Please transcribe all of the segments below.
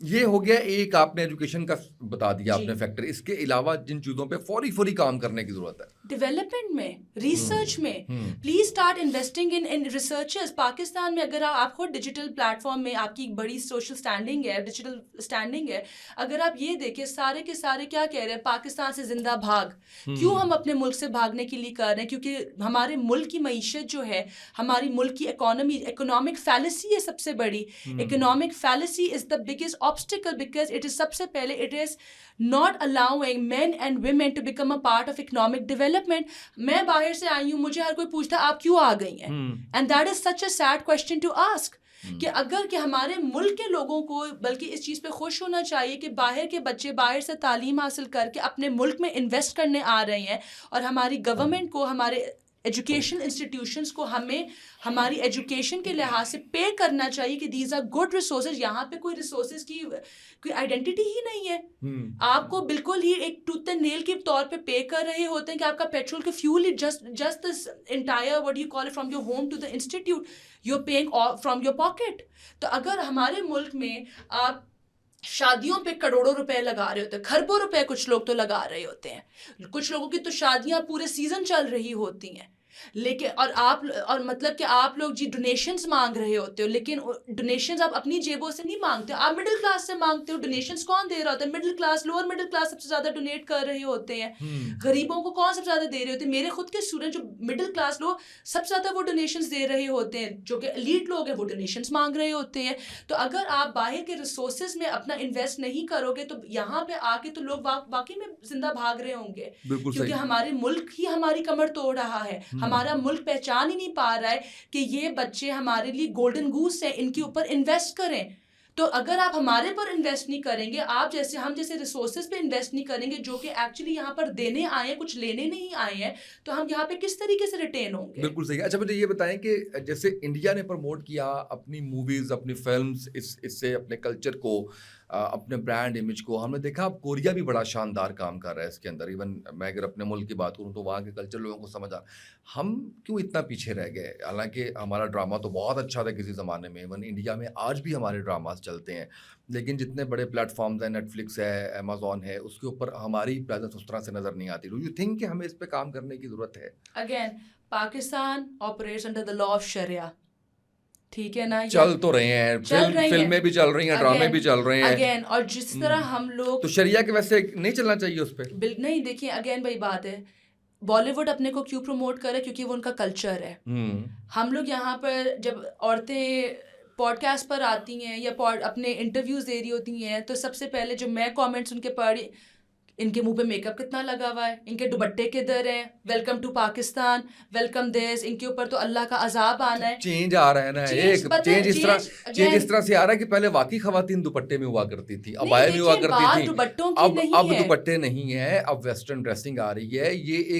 یہ ہو گیا ایک آپ نے ایجوکیشن کا بتا دیا آپ جی نے فیکٹر. اس کے علاوہ جن چیزوں پہ فوری کام کرنے کی ضرورت ہے ڈیولپمنٹ میں، ریسرچ میں، please start investing in researchers. Pakistan میں اگر آپ خود ڈیجیٹل پلیٹ فارم میں آپ کی ایک بڑی سوشل اسٹینڈنگ ہے، ڈیجیٹل اسٹینڈنگ ہے، اگر آپ یہ دیکھیں سارے کے سارے کیا کہہ رہے ہیں، پاکستان سے زندہ بھاگ. کیوں ہم اپنے ملک سے بھاگنے کے لیے کر رہے ہیں؟ کیونکہ ہمارے ملک کی معیشت جو ہے، ہماری ملک کی اکنامک فیلسی ہے سب سے بڑی. Economic fallacy is the biggest obstacle because it is سب سے پہلے it is not allowing men and women to become a part of economic development. میں باہر سے آئی ہوں، مجھے ہر کوئی پوچھتا آپ کیوں آ گئی ہیں، and that is such a sad question to ask. کہ اگر کہ ہمارے ملک کے لوگوں کو بلکہ اس چیز پہ خوش ہونا چاہیے کہ باہر کے بچے باہر سے تعلیم حاصل کر کے اپنے ملک میں انویسٹ کرنے آ رہے ہیں، اور ہماری گورنمنٹ کو، ہمارے ایجوکیشن انسٹیٹیوشنس کو ہمیں ہماری ایجوکیشن کے لحاظ سے پے کرنا چاہیے کہ دیز آر گڈ ریسورسز. یہاں پہ کوئی ریسورسز کی کوئی آئیڈینٹی ہی نہیں ہے. آپ کو بالکل ہی ایک ٹوتھ اینڈ نیل کے طور پہ پے کر رہے ہوتے ہیں کہ آپ کا پیٹرول کا fuel just this entire what you call from your home to the institute you are paying from your pocket. تو اگر ہمارے ملک میں آپ شادیوں پہ کروڑوں روپے لگا رہے ہوتے ہیں، خربوں روپے کچھ لوگ تو لگا رہے ہوتے ہیں، کچھ لوگوں کی تو شادیاں پورے سیزن چل رہی ہوتی ہیں، لیکن اور مطلب کہ آپ لوگ جی ڈونیشنز مانگ رہے ہوتے ہو، لیکن ڈونیشنز آپ اپنی جیبوں سے نہیں مانگتے، آپ مڈل کلاس سے مانگتے ہو. ڈونیشنز کون دے رہا ہوتا ہے؟ Middle class, lower middle class سب سے زیادہ ڈونیٹ کر رہے ہوتے ہیں. غریبوں کو کون سب سے زیادہ دے رہے ہوتے ہیں؟ میرے خود کے اسٹوڈنٹ جو مڈل کلاس لوگ سب سے زیادہ وہ ڈونیشنز دے رہے ہوتے ہیں، جو کہ ایلیٹ لوگ ہیں وہ ڈونیشنز مانگ رہے ہوتے ہیں. تو اگر آپ باہر کے ریسورسز میں اپنا انویسٹ نہیں کرو گے تو یہاں پہ آ کے تو لوگ واقعی میں زندہ بھاگ رہے ہوں گے، کیونکہ ہمارے ملک ہی ہماری کمر توڑ رہا ہے. ہمارا ملک پہچان ہی نہیں پا رہا ہے کہ یہ بچے ہمارے لیے گولڈن گوس ہیں، ان کے اوپر انویسٹ کریں. تو اگر آپ ہمارے پر انویسٹ نہیں کریں گے، آپ جیسے ہم جیسے ریسورسز پہ انویسٹ نہیں کریں گے جو کہ ایکچولی یہاں پر دینے آئے ہیں، کچھ لینے نہیں آئے ہیں، تو ہم یہاں پہ کس طریقے سے ریٹین ہوں گے؟ بالکل صحیح. اچھا مجھے یہ بتائیں کہ جیسے انڈیا نے پروموٹ کیا اپنی موویز، اپنی فلمز، اس سے اپنے کلچر کو، اپنے برانڈ امیج کو، ہم نے دیکھا اب کوریا بھی بڑا شاندار کام کر رہا ہے اس کے اندر. ایون میں اگر اپنے ملک کی بات کروں تو وہاں کے کلچر لوگوں کو سمجھ ہم کیوں اتنا پیچھے رہ گئے؟ حالانکہ ہمارا ڈرامہ تو بہت اچھا تھا کسی زمانے میں، ایون انڈیا میں آج بھی ہمارے ڈراماز چلتے ہیں، لیکن جتنے بڑے پلیٹ فارمز ہیں، نیٹ فلکس ہے، امیزون ہے، اس کے اوپر ہماری پریزنس اس طرح سے نظر نہیں آتی. ڈو یو تھنک کہ ہمیں اس پہ کام کرنے کی ضرورت ہے؟ Again Pakistan operates under the law of Sharia, ٹھیک ہے نا؟ چل تو رہے ہیں، فلمیں بھی چل رہی ہیں، ڈرامے بھی چل رہے ہیں اگین. اور جس طرح ہم لوگ تو شریعہ کے ویسے نہیں چلنا چاہیے اس پہ؟ نہیں، دیکھیے اگین وہی بات ہے، بالی ووڈ اپنے کو کیوں پروموٹ کرے؟ کیونکہ وہ ان کا کلچر ہے. ہم لوگ یہاں پر جب عورتیں پوڈ کاسٹ پر آتی ہیں یا اپنے انٹرویوز دے رہی ہوتی ہیں تو سب سے پہلے جو میں کامنٹس ان کے پڑھی، ان کے منہ پہ میک اپ کتنا لگا ہوا ہے، ان کے دوپٹے کدھر ہیں، ویلکم ٹو پاکستان، ویلکم دس، ان کے اوپر تو اللہ کا عذاب آنا ہے. چینج آ رہا ہے نا، ایک چینج اس طرح سے آ رہا ہے کہ پہلے واقعی خواتین دوپٹے میں ہوا کرتی تھی، ابایا میں ہوا کرتی تھی، اب دوپٹے نہیں ہیں، اب ویسٹرن ڈریسنگ آ رہی ہے. یہ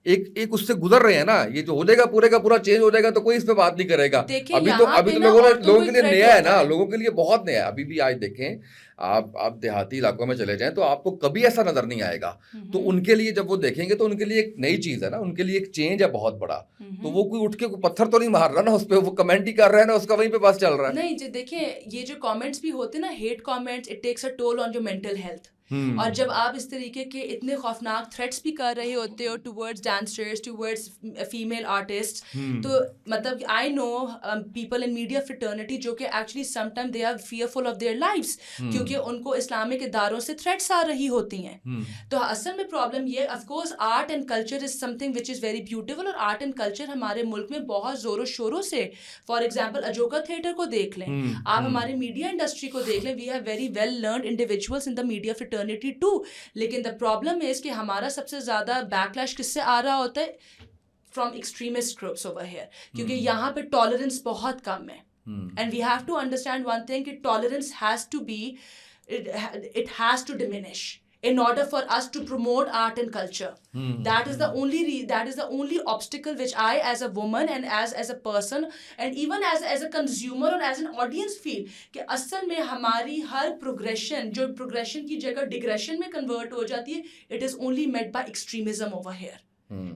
ایک اس سے گزر رہے ہیں نا. یہ جو ہو جائے گا پورے کا پورا چینج ہو جائے گا تو کوئی اس پہ بات نہیں کرے گا. ابھی تو لوگوں کے لیے نیا ہے نا، لوگوں کے لیے بہت نیا ہے. ابھی بھی آج دیکھیں آپ دیہاتی علاقوں میں چلے جائیں تو آپ کو کبھی ایسا نظر نہیں آئے گا. تو ان کے لیے جب وہ دیکھیں گے تو ان کے لیے ایک نئی چیز ہے نا، ان کے لیے ایک چینج ہے بہت بڑا. تو وہ کوئی اٹھ کے کوئی پتھر تو نہیں مار رہا نا اس پہ، وہ کمنٹ ہی کر رہا ہے نا، اس کا وہیں پہ بس چل رہا ہے. نہیں جی دیکھیں، یہ جو کامنٹس بھی ہوتے ہیں نا، hate comments, it takes a toll on your mental health. اور جب آپ اس طریقے کے اتنے خوفناک تھریٹس بھی کر رہے ہوتے ہو towards dancers, towards female artist, تو مطلب I know people in media fraternity جو کہ actually some time they are fearful of their lives, کیونکہ ان کو اسلامک اداروں سے تھریٹس آ رہی ہوتی ہیں. تو اصل میں پرابلم یہ، of course art and culture is some thing which is very beautiful, اور آرٹ اینڈ کلچر ہمارے ملک میں بہت زور و شوروں سے، فار ایگزامپل اجوکا تھیٹر کو دیکھ لیں، آپ ہمارے میڈیا انڈسٹری کو دیکھ لیں، we have very well learned individuals in the media fraternity too. لیکن دا پرابلم از کہ ہمارا سب سے زیادہ بیک لیش کس سے آ رہا ہوتا ہے؟ From extremist groups over here, کیونکہ یہاں پہ ٹالرنس بہت کم ہے. And we have to understand one thing کہ tolerance has to be, it has to diminish in order for us to promote art and culture. That is the only obstacle which I as a woman and as a person and even as a consumer or as an audience feel کہ اصل میں ہماری ہر progression جو progression کی جگہ digression میں convert ہو جاتی ہے, it is only met by extremism over here.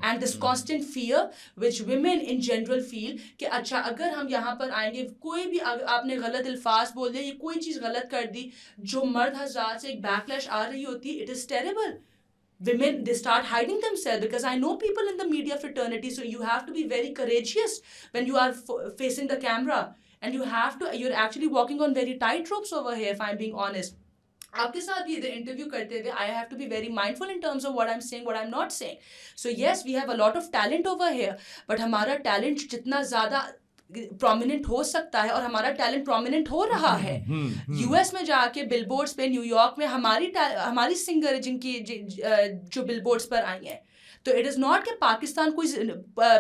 And this constant fear which women in general feel کہ اچھا اگر ہم یہاں پر آئیں گے, کوئی بھی آپ نے غلط الفاظ بول دیا یا کوئی چیز غلط کر دی, جو مرد حضرات سے ایک بیک لیش آ رہی ہوتی, it is terrible. Women, they start hiding themselves, because I know people in the media fraternity, so you have to be very courageous when you are facing the camera, and you're actually walking on very tight ropes over here, if I'm being honest. آپ کے ساتھ بھی interview کرتے ہوئے I have to be very mindful in terms of what I'm saying, what I'm not saying. So yes, we have a lot of talent over here, but ہمارا talent جتنا زیادہ prominent ہو سکتا ہے, اور ہمارا ٹیلنٹ پرومیننٹ ہو رہا ہے. U S میں جا کے بل بورڈس پہ, نیو یارک میں ہماری سنگر جن کی جو بل بورڈس پر آئی ہیں, تو اٹ از ناٹ کہ پاکستان کوئی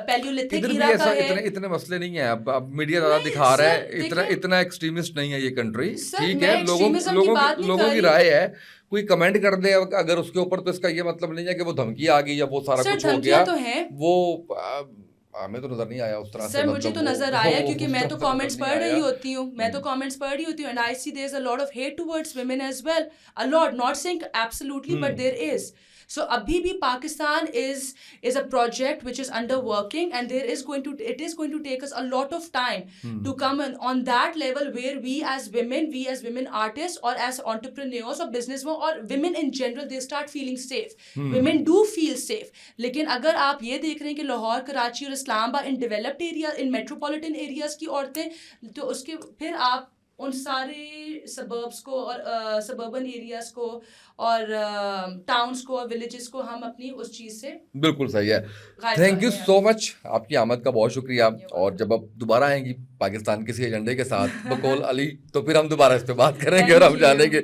پیلیولتھک ایرا کا ہے. اتنے مسئلے نہیں ہیں, اب میڈیا زیادہ دکھا رہا ہے, اتنا ایکسٹریمسٹ نہیں ہے یہ کنٹری. ٹھیک ہے, لوگوں کی رائے ہے, کوئی کمنٹ کر دے اگر اس کے اوپر, تو اس کا یہ مطلب نہیں ہے کہ وہ دھمکی آ گئی یا وہ سارا کچھ ہو گیا. وہ ہمیں تو نظر نہیں آیا اس طرح سے. سر مجھے تو نظر آیا, کیونکہ میں تو کامنٹس پڑھ رہی ہوتی ہوں, and I see there's a lot of hate towards women as well, a lot, not saying absolutely, but there is. So abhi bhi Pakistan is a project which is under working, and it is going to take us a lot of time to come on that level where we as women artists or as entrepreneurs or businessmen or women in general, they start feeling safe. Women do feel safe. لیکن اگر آپ یہ دیکھ رہے ہیں کہ لاہور, کراچی اور اسلام آباد in developed area, in metropolitan areas کی عورتیں, تو اس کے پھر آپ ان سارے سبربس کو اور سبربن ایریاز کو اور ٹاؤنس کو اور ولیجز کو ہم اپنی اس چیز سے. بالکل صحیح ہے. تھینک یو سو مچ, آپ کی آمد کا بہت شکریہ. اور جب آپ دوبارہ آئیں گی پاکستان کسی ایجنڈے کے ساتھ بقول علی, تو پھر ہم دوبارہ اس پہ بات کریں گے اور ہم جانیں گے